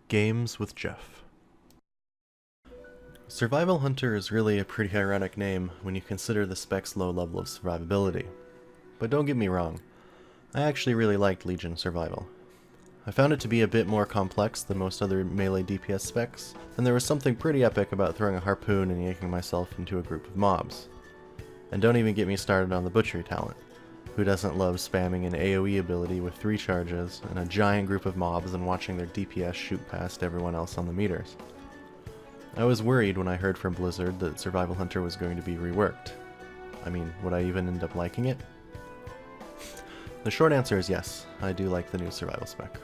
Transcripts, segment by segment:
Games with Jeff. Survival Hunter is really a pretty ironic name when you consider the spec's low level of survivability. But don't get me wrong, I actually really liked Legion Survival. I found it to be a bit more complex than most other melee DPS specs, and there was something pretty epic about throwing a harpoon and yanking myself into a group of mobs. And don't even get me started on the butchery talent. Who doesn't love spamming an AoE ability with 3 charges and a giant group of mobs and watching their DPS shoot past everyone else on the meters? I was worried when I heard from Blizzard that Survival Hunter was going to be reworked. I mean, would I even end up liking it? The short answer is yes, I do like the new survival spec.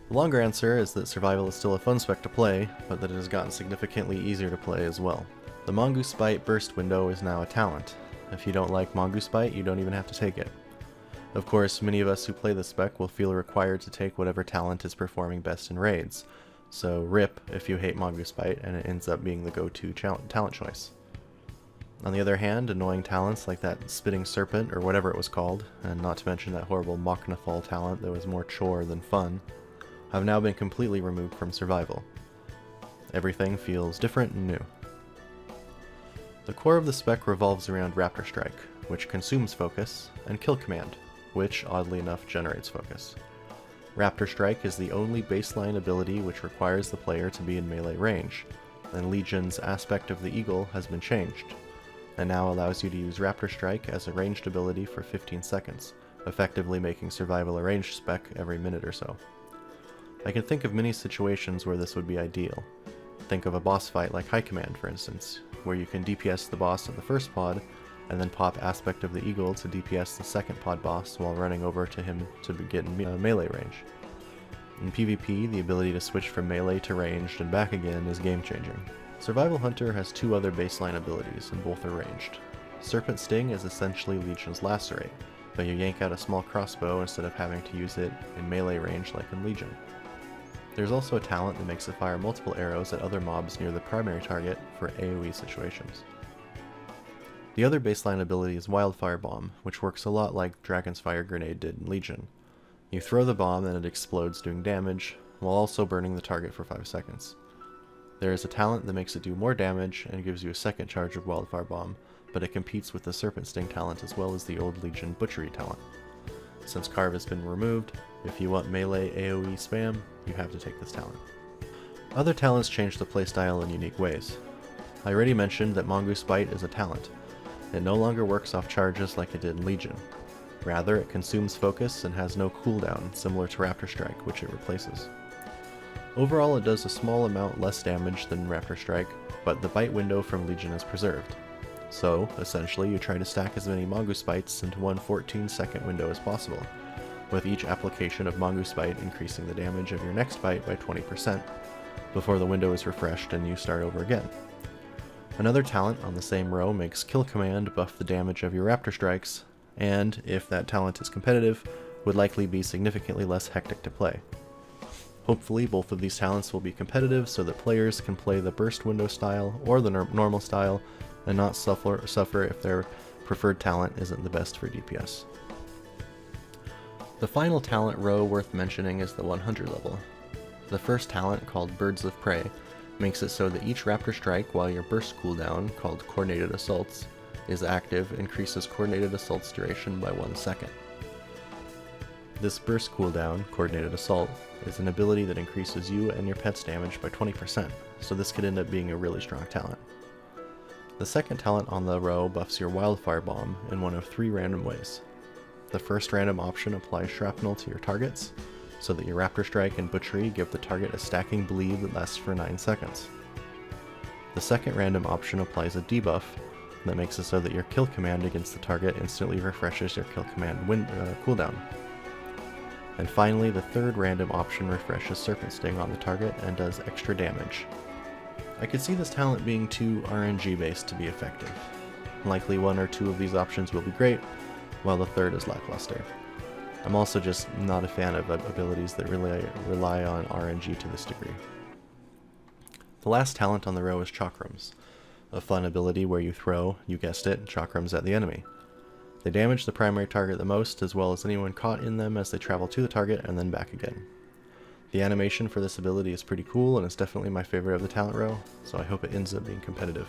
The longer answer is that survival is still a fun spec to play, but that it has gotten significantly easier to play as well. The Mongoose Bite burst window is now a talent. If you don't like Mongoose Bite, you don't even have to take it. Of course, many of us who play this spec will feel required to take whatever talent is performing best in raids, so rip if you hate Mongoose Bite and it ends up being the go-to talent choice. On the other hand, annoying talents like that Spitting Serpent or whatever it was called, and not to mention that horrible Machnathal talent that was more chore than fun, have now been completely removed from survival. Everything feels different and new. The core of the spec revolves around Raptor Strike, which consumes focus, and Kill Command, which, oddly enough, generates focus. Raptor Strike is the only baseline ability which requires the player to be in melee range, and Legion's Aspect of the Eagle has been changed, and now allows you to use Raptor Strike as a ranged ability for 15 seconds, effectively making survival a ranged spec every minute or so. I can think of many situations where this would be ideal. Think of a boss fight like High Command, for instance, where you can DPS the boss at the first pod, and then pop Aspect of the Eagle to DPS the second pod boss while running over to him to get in melee range. In PvP, the ability to switch from melee to ranged and back again is game-changing. Survival Hunter has 2 other baseline abilities, and both are ranged. Serpent Sting is essentially Legion's Lacerate, but you yank out a small crossbow instead of having to use it in melee range like in Legion. There's also a talent that makes it fire multiple arrows at other mobs near the primary target for AoE situations. The other baseline ability is Wildfire Bomb, which works a lot like Dragon's Fire Grenade did in Legion. You throw the bomb and it explodes doing damage, while also burning the target for 5 seconds. There is a talent that makes it do more damage and gives you a second charge of Wildfire Bomb, but it competes with the Serpent Sting talent as well as the old Legion Butchery talent. Since Carve has been removed, if you want melee AoE spam, you have to take this talent. Other talents change the playstyle in unique ways. I already mentioned that Mongoose Bite is a talent. It no longer works off charges like it did in Legion. Rather, it consumes focus and has no cooldown, similar to Raptor Strike, which it replaces. Overall, it does a small amount less damage than Raptor Strike, but the bite window from Legion is preserved. So, essentially, you try to stack as many Mongoose Bites into one 14-second window as possible, with each application of Mongoose Bite increasing the damage of your next bite by 20%, before the window is refreshed and you start over again. Another talent on the same row makes Kill Command buff the damage of your Raptor Strikes, and, if that talent is competitive, would likely be significantly less hectic to play. Hopefully both of these talents will be competitive so that players can play the burst window style or the normal style and not suffer if their preferred talent isn't the best for DPS. The final talent row worth mentioning is the 100 level. The first talent, called Birds of Prey, makes it so that each Raptor Strike, while your burst cooldown, called Coordinated Assaults, is active, increases Coordinated Assault's duration by 1 second. This burst cooldown, Coordinated Assault, is an ability that increases you and your pet's damage by 20%, so this could end up being a really strong talent. The second talent on the row buffs your Wildfire Bomb in one of 3 random ways. The first random option applies shrapnel to your targets, so that your Raptor Strike and Butchery give the target a stacking bleed that lasts for 9 seconds. The second random option applies a debuff that makes it so that your Kill Command against the target instantly refreshes your Kill Command cooldown. And finally, the third random option refreshes Serpent Sting on the target and does extra damage. I could see this talent being too RNG based to be effective. Likely 1 or 2 of these options will be great, while the third is lackluster. I'm also just not a fan of abilities that really rely on RNG to this degree. The last talent on the row is Chakrams, a fun ability where you throw, you guessed it, Chakrams at the enemy. They damage the primary target the most, as well as anyone caught in them as they travel to the target and then back again. The animation for this ability is pretty cool and it's definitely my favorite of the talent row, so I hope it ends up being competitive.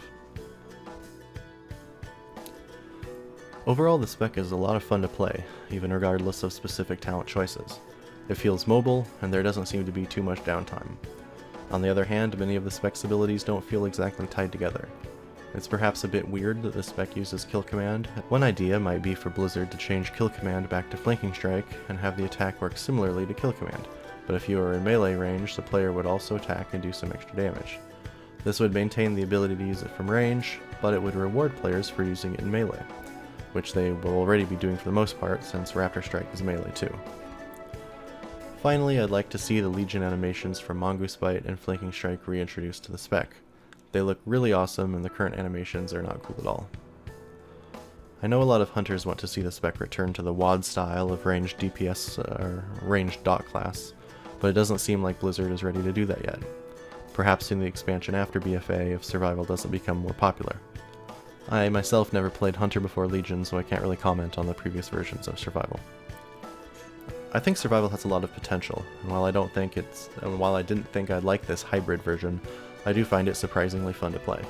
Overall, the spec is a lot of fun to play, even regardless of specific talent choices. It feels mobile, and there doesn't seem to be too much downtime. On the other hand, many of the spec's abilities don't feel exactly tied together. It's perhaps a bit weird that the spec uses Kill Command. One idea might be for Blizzard to change Kill Command back to Flanking Strike and have the attack work similarly to Kill Command, but if you are in melee range, the player would also attack and do some extra damage. This would maintain the ability to use it from range, but it would reward players for using it in melee, which they will already be doing for the most part since Raptor Strike is melee too. Finally, I'd like to see the Legion animations from Mongoose Bite and Flanking Strike reintroduced to the spec. They look really awesome and the current animations are not cool at all. I know a lot of hunters want to see the spec return to the WoD style of ranged DPS or ranged dot class, but it doesn't seem like Blizzard is ready to do that yet. Perhaps in the expansion after BFA if survival doesn't become more popular. I myself never played Hunter before Legion, so I can't really comment on the previous versions of survival. I think survival has a lot of potential, and while I didn't think I'd like this hybrid version, I do find it surprisingly fun to play.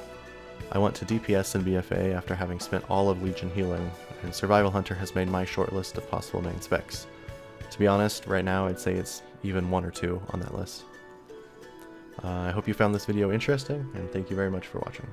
I went to DPS in BFA after having spent all of Legion healing, and Survival Hunter has made my short list of possible main specs. To be honest, right now I'd say it's even 1 or 2 on that list. I hope you found this video interesting, and thank you very much for watching.